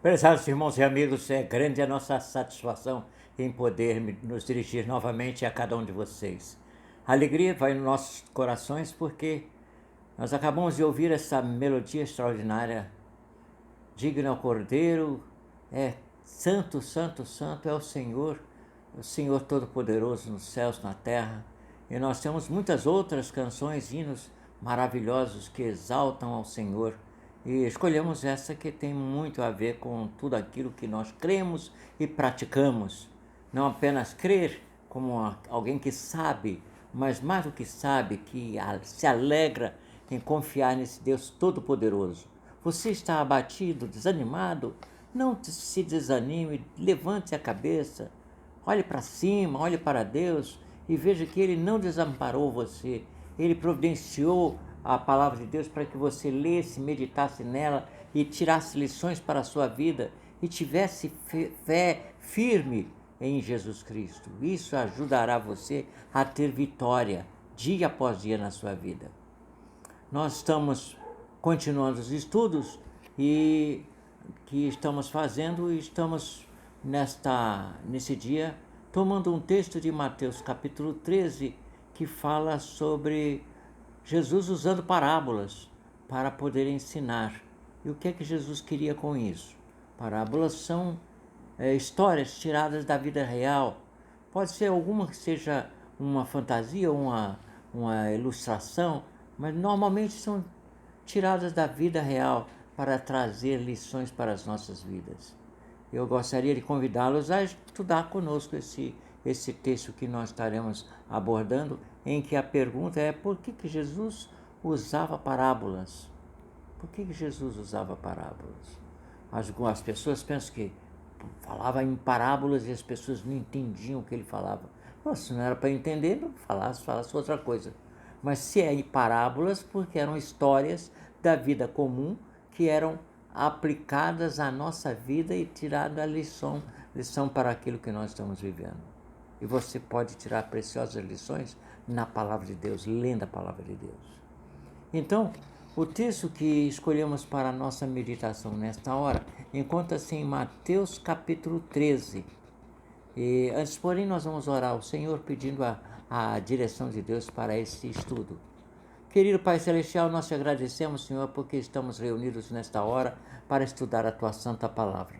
Prezados irmãos e amigos, é grande a nossa satisfação em poder nos dirigir novamente a cada um de vocês. A alegria vai nos nossos corações porque nós acabamos de ouvir essa melodia extraordinária. Digno é o Cordeiro, é santo, santo, santo é o Senhor Todo-Poderoso nos céus, na terra. E nós temos muitas outras canções, hinos maravilhosos que exaltam ao Senhor. E escolhemos essa que tem muito a ver com tudo aquilo que nós cremos e praticamos. Não apenas crer como alguém que sabe, mas mais do que sabe, que se alegra em confiar nesse Deus Todo-Poderoso. Você está abatido, desanimado? Não se desanime, levante a cabeça, olhe para cima, olhe para Deus e veja que Ele não desamparou você. Ele providenciou a palavra de Deus para que você lesse, meditasse nela e tirasse lições para a sua vida e tivesse fé firme em Jesus Cristo. Isso ajudará você a ter vitória dia após dia na sua vida. Nós estamos continuando os estudos e que estamos fazendo e estamos nesse dia tomando um texto de Mateus capítulo 13 que fala sobre Jesus usando parábolas para poder ensinar. E o que é que Jesus queria com isso? Parábolas são histórias tiradas da vida real. Pode ser alguma que seja uma fantasia, uma ilustração, mas normalmente são tiradas da vida real para trazer lições para as nossas vidas. Eu gostaria de convidá-los a estudar conosco esse texto que nós estaremos abordando, em que a pergunta é: por que Jesus usava parábolas? Por que Jesus usava parábolas? As pessoas pensam que falava em parábolas e as pessoas não entendiam o que ele falava. Nossa, se não era para entender, não falasse outra coisa. Mas se é em parábolas, porque eram histórias da vida comum que eram aplicadas à nossa vida e tirada a lição para aquilo que nós estamos vivendo. E você pode tirar preciosas lições na palavra de Deus, lendo a palavra de Deus. Então, o texto que escolhemos para a nossa meditação nesta hora encontra-se em Mateus capítulo 13. E antes, porém, nós vamos orar ao Senhor pedindo a direção de Deus para esse estudo. Querido Pai Celestial, nós te agradecemos, Senhor, porque estamos reunidos nesta hora para estudar a Tua Santa Palavra.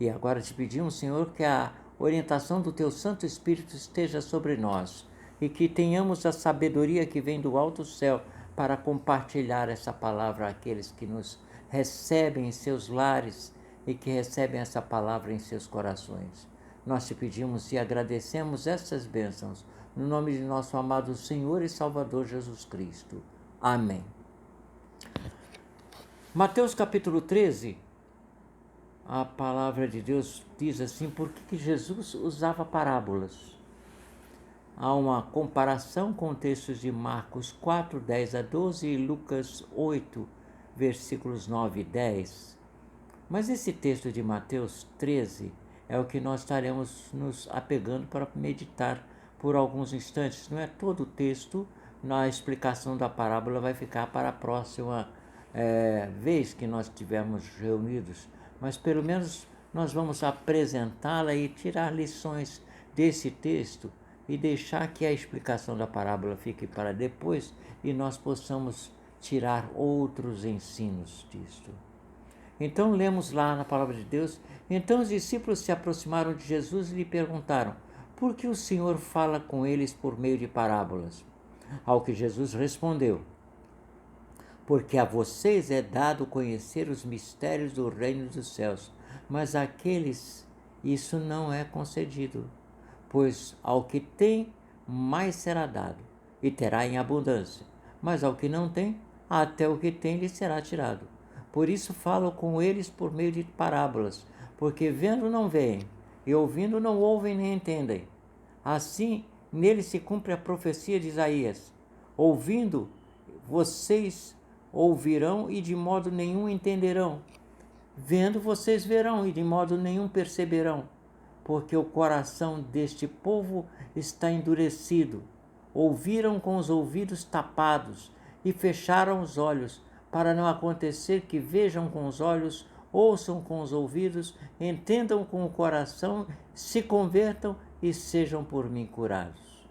E agora te pedimos, Senhor, que a orientação do Teu Santo Espírito esteja sobre nós e que tenhamos a sabedoria que vem do alto céu para compartilhar essa palavra àqueles que nos recebem em seus lares e que recebem essa palavra em seus corações. Nós te pedimos e agradecemos essas bênçãos, no nome de nosso amado Senhor e Salvador Jesus Cristo. Amém. Mateus capítulo 13, a palavra de Deus diz assim: por que Jesus usava parábolas? Há uma comparação com textos de Marcos 4, 10 a 12 e Lucas 8, versículos 9 e 10. Mas esse texto de Mateus 13 é o que nós estaremos nos apegando para meditar por alguns instantes. Não é todo o texto, na explicação da parábola vai ficar para a próxima vez que nós estivermos reunidos, mas pelo menos nós vamos apresentá-la e tirar lições desse texto e deixar que a explicação da parábola fique para depois e nós possamos tirar outros ensinos disto. Então lemos lá na palavra de Deus: então os discípulos se aproximaram de Jesus e lhe perguntaram: por que o Senhor fala com eles por meio de parábolas? Ao que Jesus respondeu: porque a vocês é dado conhecer os mistérios do reino dos céus, mas àqueles isso não é concedido. Pois ao que tem, mais será dado, e terá em abundância. Mas ao que não tem, até o que tem lhe será tirado. Por isso falo com eles por meio de parábolas, porque vendo não veem, e ouvindo não ouvem nem entendem. Assim, nele se cumpre a profecia de Isaías: ouvindo, vocês ouvirão e de modo nenhum entenderão. Vendo, vocês verão e de modo nenhum perceberão, porque o coração deste povo está endurecido. Ouviram com os ouvidos tapados e fecharam os olhos, para não acontecer que vejam com os olhos, ouçam com os ouvidos, entendam com o coração, se convertam e sejam por mim curados.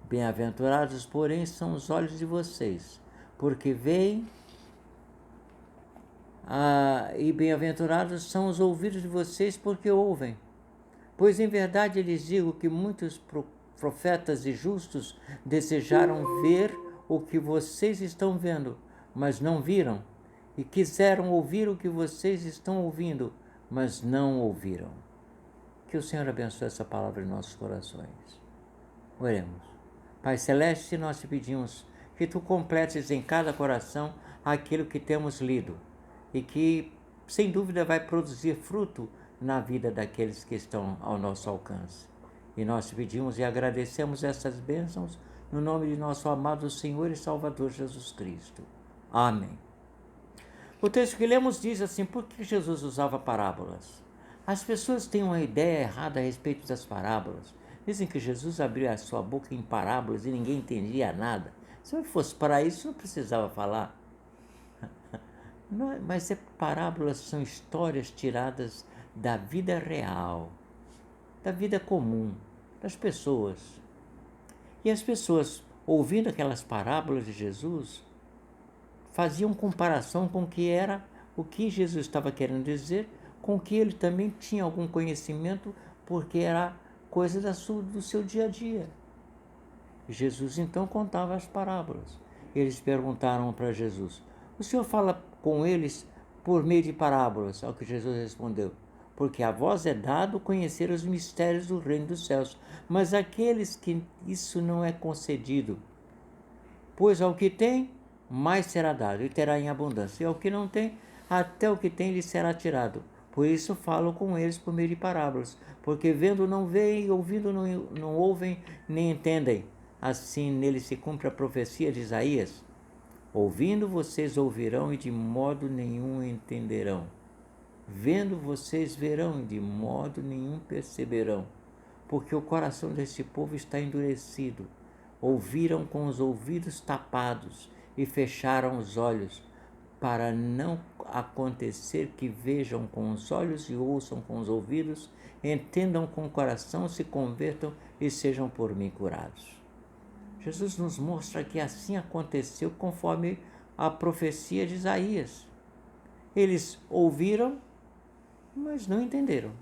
Bem-aventurados, porém, são os olhos de vocês, porque veem, e bem-aventurados são os ouvidos de vocês, porque ouvem. Pois em verdade lhes digo que muitos profetas e justos desejaram ver o que vocês estão vendo, mas não viram, e quiseram ouvir o que vocês estão ouvindo, mas não ouviram. Que o Senhor abençoe essa palavra em nossos corações. Oremos. Pai Celeste, nós te pedimos que tu completes em cada coração aquilo que temos lido e que, sem dúvida, vai produzir fruto na vida daqueles que estão ao nosso alcance. E nós te pedimos e agradecemos essas bênçãos no nome de nosso amado Senhor e Salvador Jesus Cristo. Amém. O texto que lemos diz assim: por que Jesus usava parábolas? As pessoas têm uma ideia errada a respeito das parábolas. Dizem que Jesus abria a sua boca em parábolas e ninguém entendia nada. Se fosse para isso, não precisava falar. Mas parábolas são histórias tiradas da vida real, da vida comum, das pessoas. E as pessoas, ouvindo aquelas parábolas de Jesus, faziam comparação com o que Jesus estava querendo dizer, com o que ele também tinha algum conhecimento, porque era coisa do seu dia a dia. Jesus então contava as parábolas. Eles perguntaram para Jesus: o Senhor fala com eles por meio de parábolas? Ao que Jesus respondeu: porque a vós é dado conhecer os mistérios do reino dos céus, mas àqueles que isso não é concedido. Pois ao que tem, mais será dado, e terá em abundância. E ao que não tem, até o que tem lhe será tirado. Por isso falo com eles por meio de parábolas, porque vendo não veem, e ouvindo não ouvem, nem entendem. Assim nele se cumpre a profecia de Isaías: ouvindo vocês ouvirão e de modo nenhum entenderão. Vendo vocês verão e de modo nenhum perceberão. Porque o coração desse povo está endurecido. Ouviram com os ouvidos tapados e fecharam os olhos, para não acontecer que vejam com os olhos e ouçam com os ouvidos, entendam com o coração, se convertam e sejam por mim curados. Jesus nos mostra que assim aconteceu conforme a profecia de Isaías. Eles ouviram, mas não entenderam.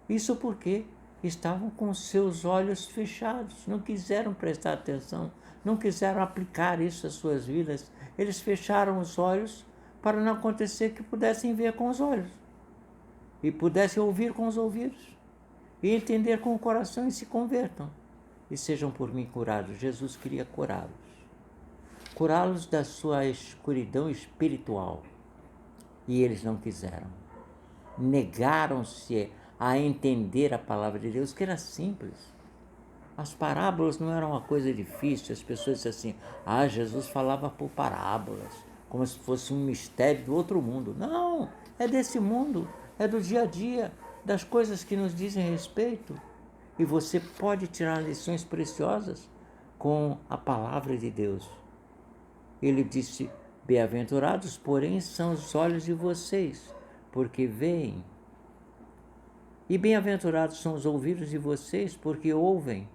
Isso porque estavam com seus olhos fechados, não quiseram prestar atenção, não quiseram aplicar isso às suas vidas. Eles fecharam os olhos para não acontecer que pudessem ver com os olhos, e pudessem ouvir com os ouvidos, e entender com o coração e se convertam, e sejam por mim curados. Jesus queria curá-los da sua escuridão espiritual, e eles não quiseram. Negaram-se a entender a palavra de Deus, que era simples. As parábolas não eram uma coisa difícil. As pessoas diziam assim: Jesus falava por parábolas, como se fosse um mistério do outro mundo. Não, é desse mundo, é do dia a dia, das coisas que nos dizem respeito. E você pode tirar lições preciosas com a palavra de Deus. Ele disse: bem-aventurados, porém, são os olhos de vocês, porque veem. E bem-aventurados são os ouvidos de vocês, porque ouvem.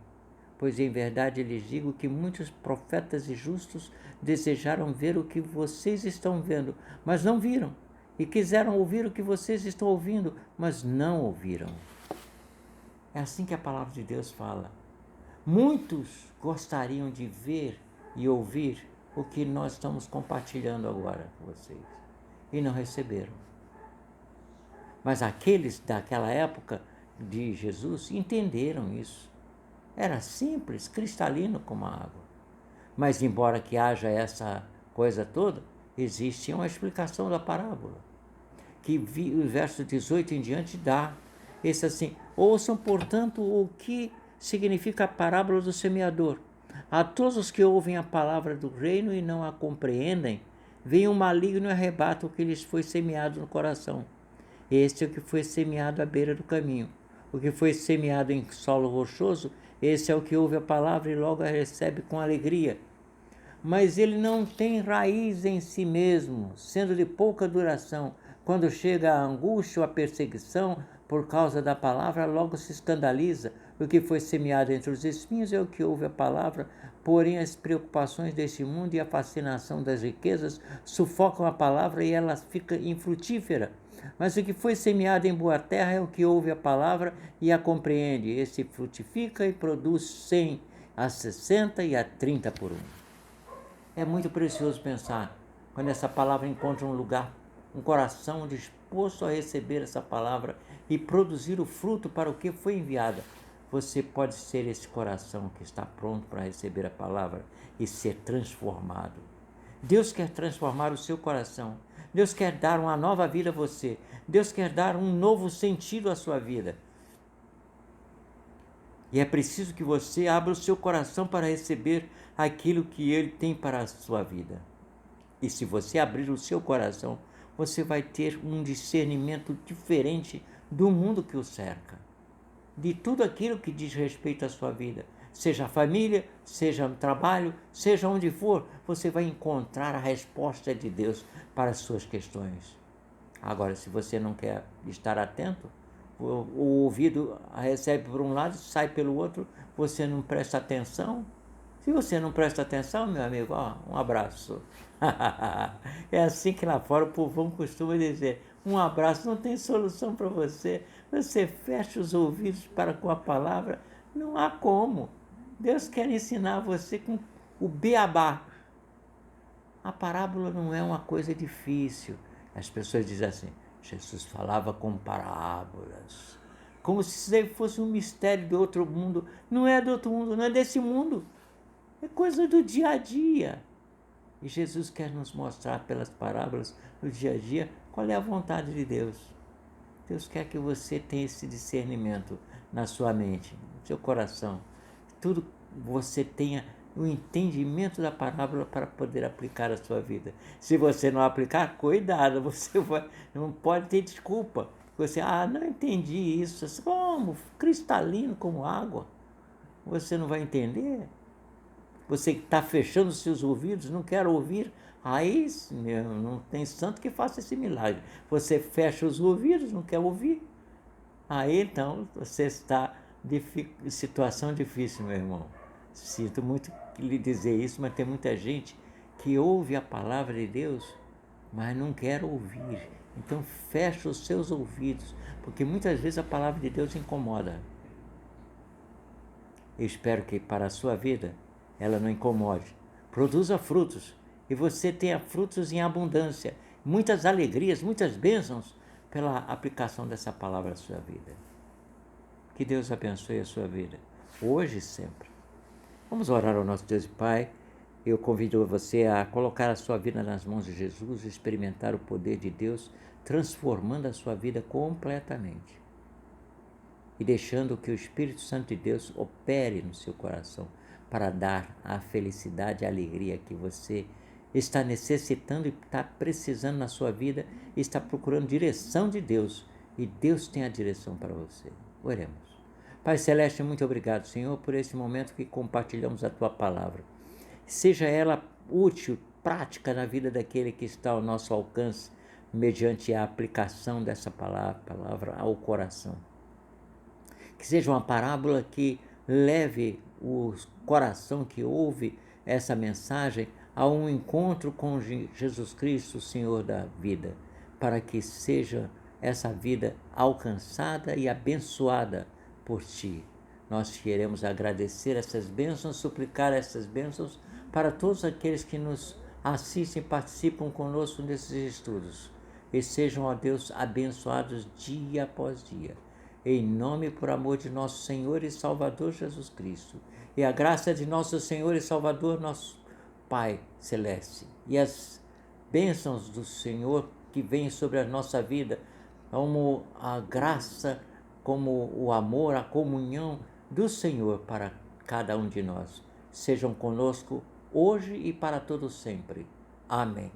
Pois em verdade lhes digo que muitos profetas e justos desejaram ver o que vocês estão vendo, mas não viram. E quiseram ouvir o que vocês estão ouvindo, mas não ouviram. É assim que a palavra de Deus fala. Muitos gostariam de ver e ouvir o que nós estamos compartilhando agora com vocês, e não receberam. Mas aqueles daquela época de Jesus entenderam isso. Era simples, cristalino como a água. Mas embora que haja essa coisa toda, existe uma explicação da parábola, que o verso 18 em diante dá. Esse assim: ouçam, portanto, o que significa a parábola do semeador. A todos os que ouvem a palavra do reino e não a compreendem, vem um maligno e arrebata o que lhes foi semeado no coração. Este é o que foi semeado à beira do caminho. O que foi semeado em solo rochoso, esse é o que ouve a palavra e logo a recebe com alegria. mas ele não tem raiz em si mesmo, sendo de pouca duração. Quando chega a angústia ou a perseguição por causa da palavra, logo se escandaliza. O que foi semeado entre os espinhos é o que ouve a palavra, porém as preocupações deste mundo e a fascinação das riquezas sufocam a palavra e ela fica infrutífera. Mas o que foi semeado em boa terra é o que ouve a palavra e a compreende. Esse frutifica e produz 100, a 60 e a 30 por um. É muito precioso pensar quando essa palavra encontra um lugar, um coração disposto a receber essa palavra e produzir o fruto para o que foi enviada. Você pode ser esse coração que está pronto para receber a palavra e ser transformado. Deus quer transformar o seu coração. Deus quer dar uma nova vida a você. Deus quer dar um novo sentido à sua vida. E é preciso que você abra o seu coração para receber aquilo que Ele tem para a sua vida. E se você abrir o seu coração, você vai ter um discernimento diferente do mundo que o cerca. De tudo aquilo que diz respeito à sua vida. Seja a família, seja no trabalho, seja onde for, você vai encontrar a resposta de Deus para as suas questões. Agora, se você não quer estar atento, o ouvido recebe por um lado, sai pelo outro, você não presta atenção. Se você não presta atenção, meu amigo, um abraço. É assim que lá fora o povão costuma dizer, um abraço não tem solução para você. Você fecha os ouvidos para com a palavra, não há como. Deus quer ensinar você com o beabá. A parábola não é uma coisa difícil. As pessoas dizem assim, Jesus falava com parábolas, como se isso aí fosse um mistério do outro mundo. Não é do outro mundo, não é desse mundo. É coisa do dia a dia. E Jesus quer nos mostrar pelas parábolas do dia a dia qual é a vontade de Deus. Deus quer que você tenha esse discernimento na sua mente, no seu coração. Tudo você tenha o entendimento da parábola para poder aplicar a sua vida. Se você não aplicar, cuidado, você não pode ter desculpa. Você, não entendi isso, como cristalino como água. Você não vai entender. Você está fechando os seus ouvidos, não quer ouvir. Aí não tem santo que faça esse milagre. Você fecha os ouvidos, não quer ouvir. Aí então você está em situação difícil, meu irmão. Sinto muito lhe dizer isso, mas tem muita gente que ouve a palavra de Deus, mas não quer ouvir. Então fecha os seus ouvidos, porque muitas vezes a palavra de Deus incomoda. Eu espero que para a sua vida ela não incomode. Produza frutos e você tenha frutos em abundância, muitas alegrias, muitas bênçãos pela aplicação dessa palavra à sua vida. Que Deus abençoe a sua vida, hoje e sempre. Vamos orar ao nosso Deus e Pai. Eu convido você a colocar a sua vida nas mãos de Jesus, experimentar o poder de Deus, transformando a sua vida completamente. E deixando que o Espírito Santo de Deus opere no seu coração para dar a felicidade e a alegria que você está necessitando e está precisando na sua vida e está procurando direção de Deus. E Deus tem a direção para você. Oremos. Pai Celeste, muito obrigado, Senhor, por esse momento que compartilhamos a Tua palavra. Seja ela útil, prática na vida daquele que está ao nosso alcance, mediante a aplicação dessa palavra ao coração. Que seja uma parábola que leve o coração que ouve essa mensagem a um encontro com Jesus Cristo, Senhor da vida, para que seja essa vida alcançada e abençoada por Ti. Nós queremos agradecer essas bênçãos, suplicar essas bênçãos para todos aqueles que nos assistem e participam conosco nesses estudos. E sejam, ó Deus, abençoados dia após dia. Em nome e por amor de nosso Senhor e Salvador Jesus Cristo. E a graça de nosso Senhor e Salvador, nosso Pai Celeste. E as bênçãos do Senhor que vêm sobre a nossa vida, como a graça, como o amor, a comunhão do Senhor para cada um de nós. Sejam conosco hoje e para todo sempre. Amém.